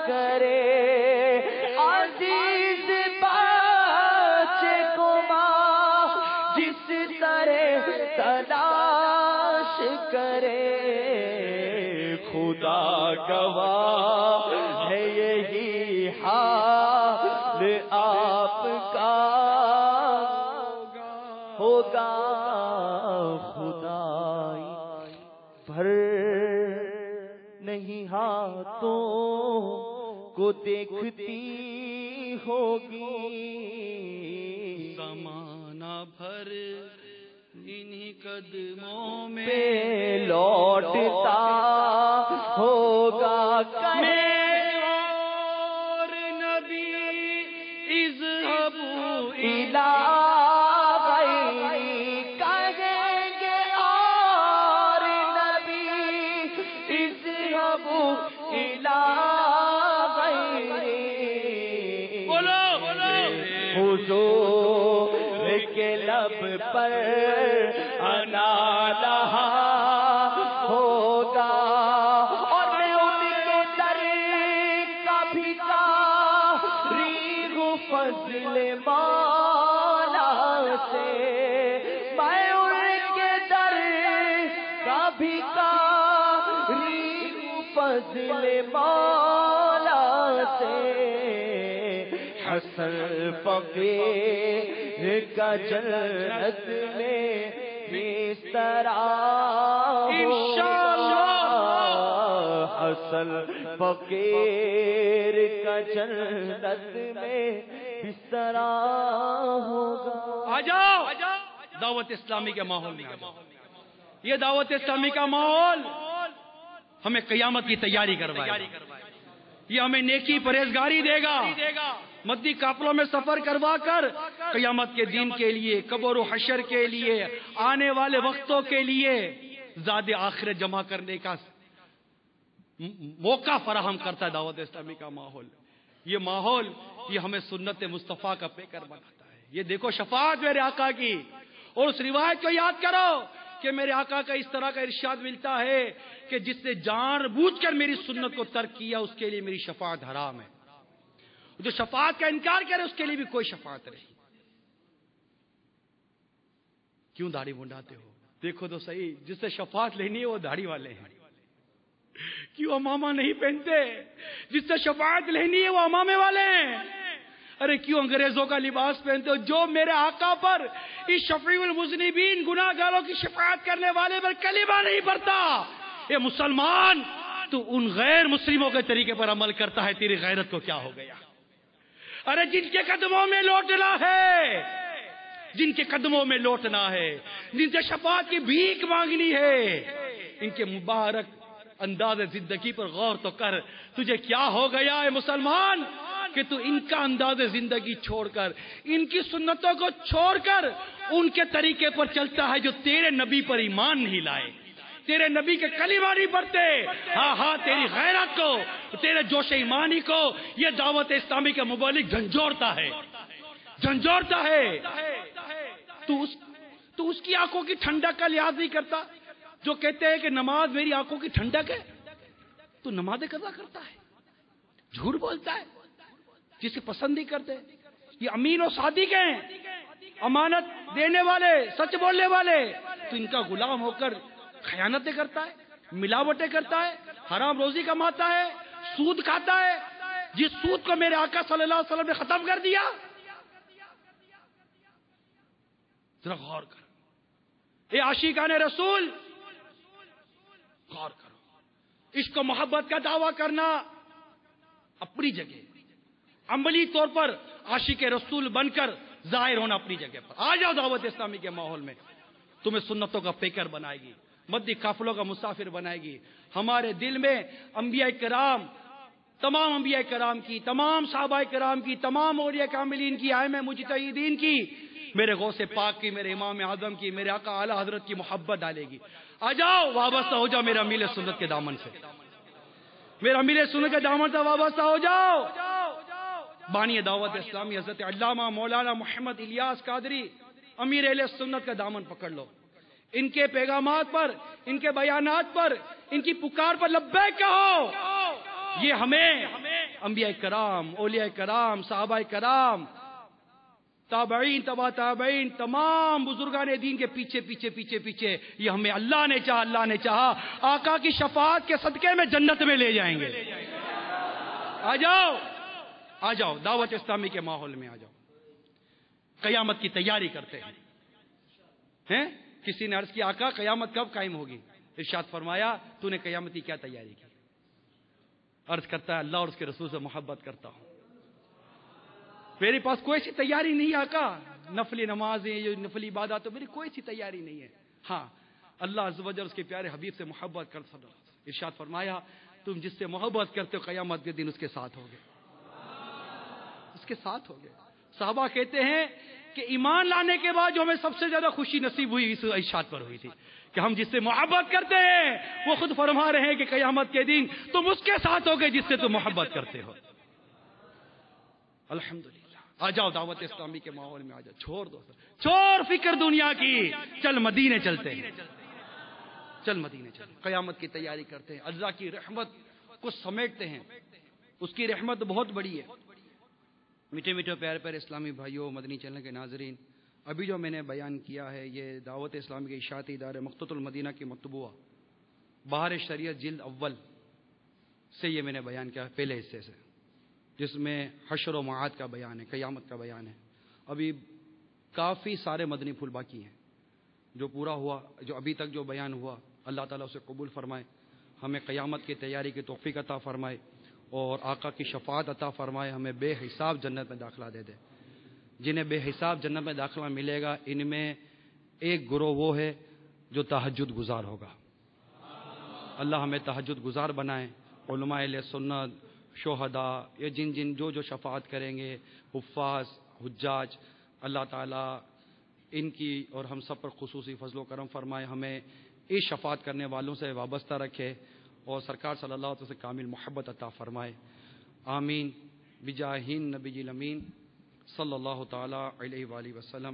کرے عزیز بچے کو ماں جس طرح تلاش کرے خدا گواہ ہے یہی حال آپ کا ہوگا خدائی بھر نہیں ہاتھوں کو دیکھتی ہوگی زمانہ بھر انہی قدموں میں پہ لوٹتا ہوگا اور نبی اذهبوا الی غیری کہیں گے اور نبی اذهبوا الی غیری حضور کے لب پر انا لہا ہوگا اور میں ان کے در کا بھی تاریخ فضل مولا سے میں ان کے در کا بھی تاریخ فضل مولا سے حسن فقیر کا جنت میں بسترا انشاءاللہ حسن فقیر کا جنت میں بسترا ہوگا آ جاؤ دعوت اسلامی کے ماحول میں آ جاؤ۔ یہ دعوت اسلامی کا ماحول ہمیں قیامت کی تیاری کروائے، یہ ہمیں نیکی پرہیزگاری دے گا، مدی قافلوں میں سفر کروا کر قیامت کے دن کے لیے، قبر و حشر کے لیے، آنے والے وقتوں کے لیے زاد آخرت جمع کرنے کا موقع فراہم کرتا ہے دعوت اسلامی کا ماحول۔ یہ ماحول یہ ہمیں سنت مصطفیٰ کا پیکر بناتا ہے۔ یہ دیکھو شفاعت میرے آقا کی، اور اس روایت کو یاد کرو کہ میرے آقا کا اس طرح کا ارشاد ملتا ہے کہ جس نے جان بوجھ کر میری سنت کو ترک کیا اس کے لیے میری شفاعت حرام ہے، جو شفاعت کا انکار کرے اس کے لیے بھی کوئی شفاعت نہیں۔ کیوں داڑھی منڈاتے ہو؟ دیکھو تو صحیح، جس سے شفاعت لینی ہے وہ داڑھی والے ہیں۔ کیوں امامہ نہیں پہنتے؟ جس سے شفاعت لینی ہے وہ امامے والے ہیں۔ ارے کیوں انگریزوں کا لباس پہنتے ہو؟ جو میرے آقا پر اس شفیع المذنبین گناہ گاروں کی شفاعت کرنے والے پر کلمہ نہیں پڑھتا۔ اے مسلمان، تو ان غیر مسلموں کے طریقے پر عمل کرتا ہے، تیری غیرت کو کیا ہو گیا؟ ارے جن کے قدموں میں لوٹنا ہے، جن کے قدموں میں لوٹنا ہے، جن سے شفاعت کی بھیک مانگنی ہے، ان کے مبارک انداز زندگی پر غور تو کر، تجھے کیا ہو گیا ہے مسلمان کہ تو ان کا انداز زندگی چھوڑ کر، ان کی سنتوں کو چھوڑ کر ان کے طریقے پر چلتا ہے جو تیرے نبی پر ایمان نہیں لائے، تیرے نبی کے کلمہ نہیں پڑھتے۔ ہاں تیری غیرت کو، تیرے جوش ایمانی کو یہ دعوت اسلامی کے مبلغ جھنجھوڑتا ہے، جھنجھوڑتا ہے۔ تو اس کی آنکھوں کی ٹھنڈک کا لحاظ نہیں کرتا، جو کہتے ہیں کہ نماز میری آنکھوں کی ٹھنڈک ہے، تو نماز قضا کرتا ہے، جھوٹ بولتا ہے، جسے پسند نہیں کرتے۔ یہ امین و صادق ہیں، امانت دینے والے، سچ بولنے والے، تو ان کا غلام ہو کر خیانتیں کرتا ہے، ملاوٹیں کرتا ہے، حرام روزی کماتا ہے، سود کھاتا ہے، جس سود کو میرے آقا صلی اللہ علیہ وسلم نے ختم کر دیا۔ ذرا غور کر، اے عاشقان رسول، غور کرو۔ عشق و محبت کا دعویٰ کرنا اپنی جگہ، عملی طور پر عاشق رسول بن کر ظاہر ہونا اپنی جگہ پر۔ آ جاؤ دعوت اسلامی کے ماحول میں، تمہیں سنتوں کا پیکر بنائے گی، مدی قافلوں کا مسافر بنائے گی۔ ہمارے دل میں انبیاء کرام، تمام انبیاء کرام کی، تمام صحابہ کرام کی، تمام اولیاء کاملین کی، ائمہ مجتہدین کی، میرے غوث پاک کی، میرے امام اعظم کی، میرے آقا اعلی حضرت کی محبت ڈالے گی۔ آ جاؤ وابستہ ہو جاؤ میرے امیل سنت کے دامن سے، میرا امیل سنت کے دامن سے وابستہ ہو جاؤ۔ بانی دعوت اسلامی حضرت علامہ مولانا محمد الیاس قادری امیر اہل سنت کا دامن پکڑ لو، ان کے پیغامات پر، ان کے بیانات پر، ان کی پکار پر لبیک کہو۔ یہ ہمیں انبیاء کرام، اولیاء کرام، صحابہ کرام، تابعین، تبا تابعین، تمام بزرگان دین کے پیچھے پیچھے پیچھے پیچھے یہ ہمیں اللہ نے چاہا، اللہ نے چاہا آقا کی شفاعت کے صدقے میں جنت میں لے جائیں گے۔ آ جاؤ، آ جاؤ، دعوت اسلامی کے ماحول میں آ جاؤ، قیامت کی تیاری کرتے ہیں۔ کسی نے عرض کیا آقا قیامت کب قائم ہوگی؟ ارشاد فرمایا تو نے قیامت کی کیا تیاری کی؟ عرض کرتا ہے اللہ اور اس کے رسول سے محبت کرتا ہوں، میرے پاس کوئی سی تیاری نہیں آقا، نفلی نمازیں، یہ نفلی عبادات، میری کوئی سی تیاری نہیں ہے، ہاں اللہ عز و جل اس کے پیارے حبیب سے محبت کر سکتا۔ ارشاد فرمایا تم جس سے محبت کرتے ہو قیامت کے دن اس کے ساتھ ہوگے، اس کے ساتھ ہوگے۔ صحابہ کہتے ہیں کہ ایمان لانے کے بعد جو ہمیں سب سے زیادہ خوشی نصیب ہوئی اس ارشاد پر ہوئی تھی کہ ہم جس سے محبت کرتے ہیں وہ خود فرما رہے ہیں کہ قیامت کے دن تم اس کے ساتھ ہوگے جس سے تم محبت کرتے ہو۔ الحمدللہ، آ جاؤ دعوت اسلامی کے ماحول میں آ جاؤ، چھوڑ دو، چھوڑ فکر دنیا کی، چل مدینے چلتے ہیں، چل مدینے چلتے، قیامت کی تیاری کرتے ہیں، اللہ کی رحمت کو سمیٹتے ہیں، اس کی رحمت بہت بڑی ہے۔ میٹھے میٹھے پیارے پیارے اسلامی بھائیوں، مدنی چینل کے ناظرین، ابھی جو میں نے بیان کیا ہے یہ دعوت اسلامی کے اشاعتی ادارے مقتۃ المدینہ کی مطبوعہ بہار شریعت جلد اول سے یہ میں نے بیان کیا پہلے حصے سے، جس میں حشر و معاد کا بیان ہے، قیامت کا بیان ہے۔ ابھی کافی سارے مدنی پھول باقی ہیں، جو پورا ہوا، جو ابھی تک جو بیان ہوا اللہ تعالیٰ اسے قبول فرمائے، ہمیں قیامت کی تیاری کی توفیق عطا فرمائے اور آقا کی شفاعت عطا فرمائے، ہمیں بے حساب جنت میں داخلہ دے دے۔ جنہیں بے حساب جنت میں داخلہ ملے گا ان میں ایک گروہ وہ ہے جو تہجد گزار ہوگا۔ اللہ ہمیں تہجد گزار بنائے، علماء اہل سنت، شہداء، یہ جن جو شفاعت کریں گے، حفاظ، حجاج، اللہ تعالیٰ ان کی اور ہم سب پر خصوصی فضل و کرم فرمائے، ہمیں اس شفاعت کرنے والوں سے وابستہ رکھے اور سرکار صلی اللہ علیہ وسلم سے کامل محبت عطا فرمائے، آمین بجاہ نبی الامین صلی اللہ تعالیٰ علیہ وآلہ وسلم۔